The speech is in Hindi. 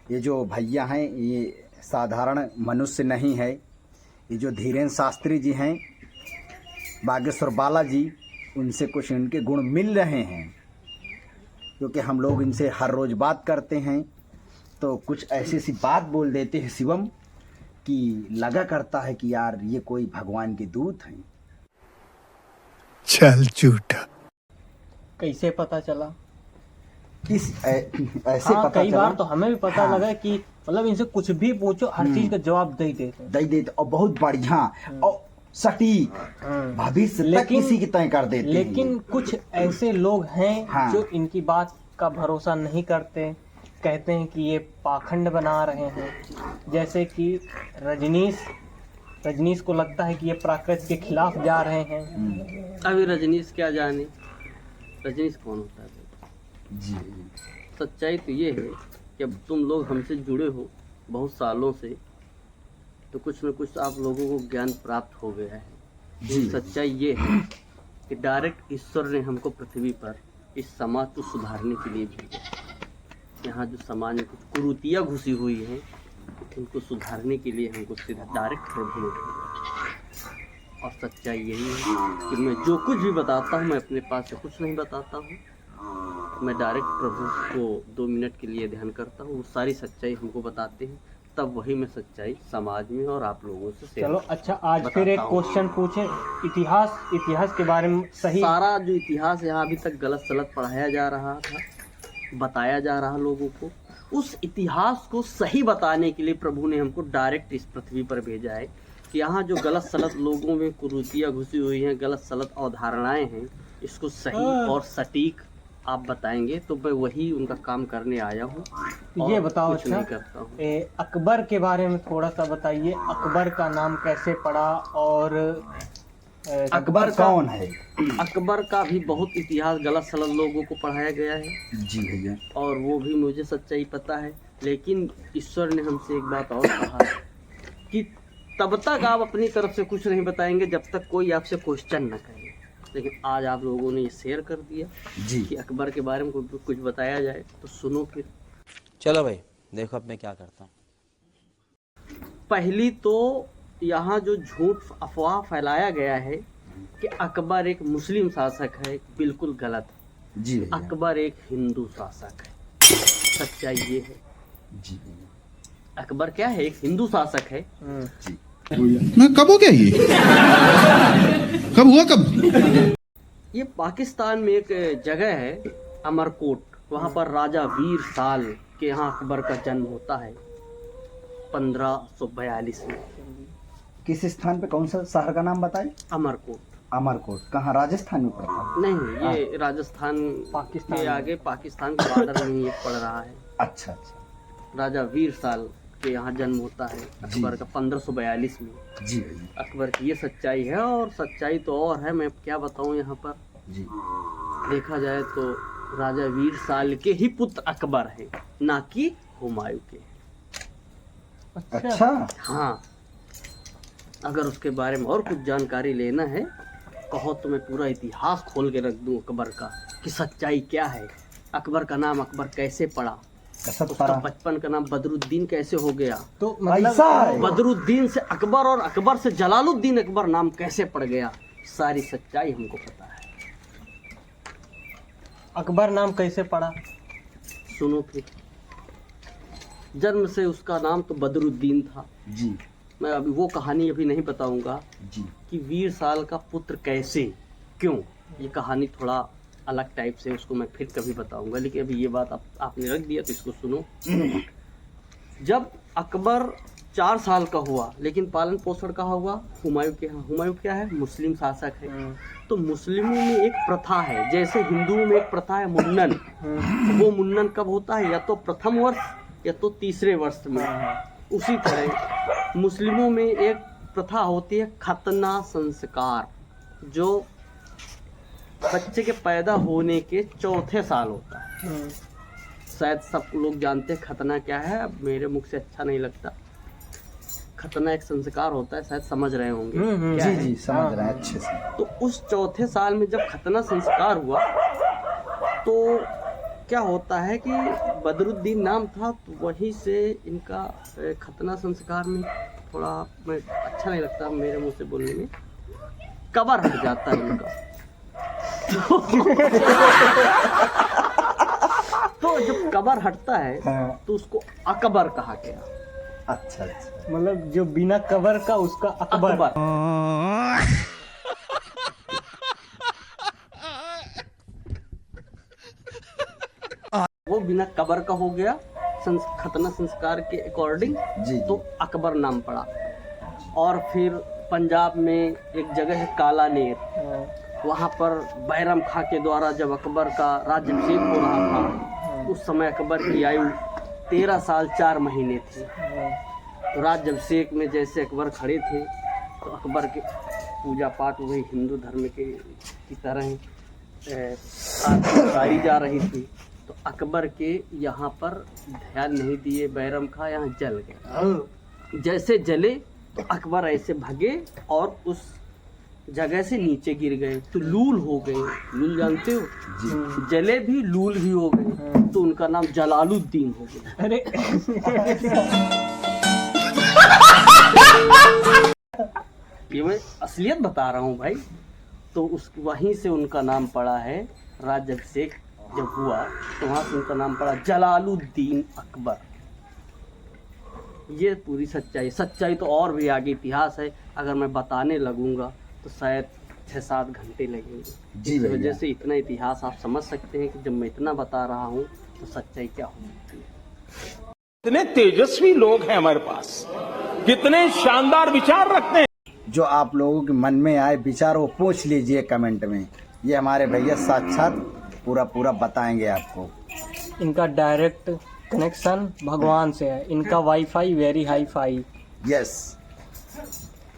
ये जो भैया हैं ये साधारण मनुष्य नहीं है। ये जो धीरेन्द्र शास्त्री जी हैं, बागेश्वर बालाजी, उनसे कुछ इनके गुण मिल रहे हैं, क्योंकि हम लोग इनसे हर रोज़ बात करते हैं तो कुछ ऐसी सी बात बोल देते हैं शिवम कि लगा करता है कि यार ये कोई भगवान के दूत हैं। चल झूठा। कैसे पता चला? ऐसे हाँ, पता कई चला? बार तो हमें भी पता हाँ। लगा कि मतलब इनसे कुछ भी पूछो हर चीज का जवाब दे देते और बहुत बढ़िया और सटीक भविष्य तक किसी की तय कर देते हैं। लेकिन कुछ ऐसे लोग हैं हाँ। जो इनकी बात का भरोसा नहीं करते, कहते हैं कि ये पाखंड बना रहे हैं। जैसे कि रजनीश को लगता है कि ये प्रकृति के खिलाफ जा रहे हैं। अभी रजनीश क्या जाने, रजनीश कौन होता है? जी। सच्चाई तो ये है कि अब तुम लोग हमसे जुड़े हो बहुत सालों से, तो कुछ न कुछ आप लोगों को ज्ञान प्राप्त हो गया है। जी। सच्चाई ये है कि डायरेक्ट ईश्वर ने हमको पृथ्वी पर इस समाज को सुधारने के लिए भेजा। यहाँ जो समाज में कुछ कुरीतियाँ घुसी हुई हैं उनको सुधारने के लिए हमको सीधा डायरेक्ट प्रभु ने भेजा। और सच्चाई यही है कि मैं जो कुछ भी बताता हूँ मैं अपने पास से कुछ नहीं बताता हूँ, मैं डायरेक्ट प्रभु को 2 मिनट के लिए ध्यान करता हूँ, वो सारी सच्चाई हमको बताते हैं, तब वही मैं सच्चाई समाज में और आप लोगों से शेयर चलो अच्छा, आज फिर एक क्वेश्चन पूछे, इतिहास के बारे में सही। सारा जो इतिहास यहाँ अभी तक गलत सलत पढ़ाया जा रहा था, बताया जा रहा लोगों को, उस इतिहास को सही बताने के लिए प्रभु ने हमको डायरेक्ट इस पृथ्वी पर भेजा है कि यहाँ जो गलत सलत लोगों में कुरीतियाँ घुसी हुई हैं, गलत सलत अवधारणाएं हैं, इसको सही और सटीक आप बताएंगे तो मैं वही उनका काम करने आया हूँ। ये बताओ कुछ अच्छा, नहीं करता हूँ। अकबर के बारे में थोड़ा सा बताइए। अकबर का नाम कैसे पड़ा और अकबर कौन है? अकबर का भी बहुत इतिहास गलत सलत लोगों को पढ़ाया गया है जी भैया। और वो भी मुझे सच्चाई पता है, लेकिन ईश्वर ने हमसे एक बात और कहा कि तब तक आप अपनी तरफ से कुछ नहीं बताएंगे जब तक कोई आपसे क्वेश्चन न करे। लेकिन आज आप लोगों ने ये शेयर कर दिया जी कि अकबर के बारे में कुछ बताया जाए, तो सुनो फिर। चलो भाई देखो अब मैं क्या करता हूँ। पहली तो यहाँ जो झूठ अफवाह फैलाया गया है कि अकबर एक मुस्लिम शासक है, बिल्कुल गलत है। जी भैया। अकबर एक हिंदू शासक है। सच्चाई ये है, जी भैया। अकबर क्या है? एक हिंदू शासक है। जी। मैं कब हो गया ये? कब हुआ कब? ये पाकिस्तान में एक जगह है अमरकोट, वहाँ पर राजा वीर साल के यहाँ अकबर का जन्म होता है 1542 में। किस स्थान पे, कौन सा शहर का नाम बताए? अमरकोट। अमरकोट कहाँ, राजस्थान में पड़ता है? नहीं, ये राजस्थान पाकिस्तान के आगे पाकिस्तान के बॉर्डर में ही पड़ रहा है। अच्छा अच्छा। राजा वीर साल के यहाँ जन्म होता है अकबर का 1542 में। जी भैया। अकबर की ये सच्चाई है, और सच्चाई तो और है, मैं क्या बताऊँ यहाँ पर। जी। देखा जाए तो राजा वीर साल के ही पुत्र अकबर है, ना कि हुमायूं के। अच्छा। हाँ, अगर उसके बारे में और कुछ जानकारी लेना है कहो तो मैं पूरा इतिहास खोल के रख दूं अकबर का कि सच्चाई क्या है। अकबर का नाम अकबर कैसे पड़ा, उसका बचपन का नाम बदरुद्दीन कैसे हो गया, तो ऐसा है? बदरुद्दीन से अकबर और अकबर से जलालुद्दीन अकबर नाम कैसे पड़ गया, सारी सच्चाई हमको पता है। अकबर नाम कैसे पड़ा? सुनो फिर। जन्म से उसका नाम तो बदरुद्दीन था। जी। मैं अभी वो कहानी अभी नहीं बताऊंगा जी। कि वीर साल का पुत्र कैसे, क्यों, ये कहानी थोड़ा अलग टाइप से, उसको मैं फिर कभी बताऊंगा। लेकिन अभी ये बात आपने रख दिया तो इसको सुनो। जब अकबर 4 साल का हुआ, लेकिन पालन पोषण कहाँ हुआ? हुमायूं के यहाँ। हुमायूं क्या है? मुस्लिम शासक है। तो मुस्लिमों में एक प्रथा है, जैसे हिंदुओं में एक प्रथा है मुन्नन। वो मुन्नन कब होता है? या तो प्रथम वर्ष या तो तीसरे वर्ष में। उसी तरह मुस्लिमों में एक प्रथा होती है खतना संस्कार, जो बच्चे के पैदा होने के 4थे साल होता है। शायद सब लोग जानते हैं खतना क्या है, अब मेरे मुख से अच्छा नहीं लगता। खतना एक संस्कार होता है, शायद समझ रहे होंगे क्या जी है? जी समझ रहे हैं अच्छे से। तो उस 4थे साल में जब खतना संस्कार हुआ तो क्या होता है कि बदरुद्दीन नाम था, तो वहीं से इनका खतना संस्कार में थोड़ा मैं अच्छा नहीं लगता मेरे मुंह से बोलने में, कबर हट जाता है इनका। तो जब कबर हटता है हाँ। तो उसको अकबर कहा गया। अच्छा अच्छा। मतलब जो बिना कबर का उसका अकबर। वो बिना कबर का हो गया खतना संस्कार के अकॉर्डिंग, जी। तो अकबर नाम पड़ा। और फिर पंजाब में एक जगह है कालानेर, वहाँ पर बैरम खां के द्वारा जब अकबर का राज्याभिषेक हो रहा था, उस समय अकबर की आयु 13 साल 4 महीने थी। तो राज्याभिषेक में जैसे अकबर खड़े थे तो अकबर के पूजा पाठ वही हिंदू धर्म के की तरह सारी जा रही थी। तो अकबर के यहाँ पर ध्यान नहीं दिए, बैरम खां यहाँ जल गए। जैसे जले तो अकबर ऐसे भगे और उस जगह से नीचे गिर गए, तो लूल हो गए। लूल जानते हो? जले भी लूल भी हो गए, तो उनका नाम जलालुद्दीन हो गया। अरे ये मैं असलियत बता रहा हूँ भाई। तो उस वहीं से उनका नाम पड़ा है, राज्याभिषेक जब हुआ तो वहाँ से उनका नाम पड़ा जलालुद्दीन अकबर। ये पूरी सच्चाई तो और भी आगे इतिहास है, अगर मैं बताने लगूंगा तो शायद 6-7 घंटे लगेंगे। जी इस भैया। वजह से इतना इतिहास आप समझ सकते हैं कि जब मैं इतना बता रहा हूँ तो सच्चाई क्या हो सकती है। कितने तेजस्वी लोग हैं हमारे पास, कितने शानदार विचार रखते हैं। जो आप लोगों के मन में आए विचार वो पूछ लीजिए कमेंट में, ये हमारे भैया साक्षात पूरा बताएंगे आपको। इनका डायरेक्ट कनेक्शन भगवान से है, इनका wifi very hi fi. Yes.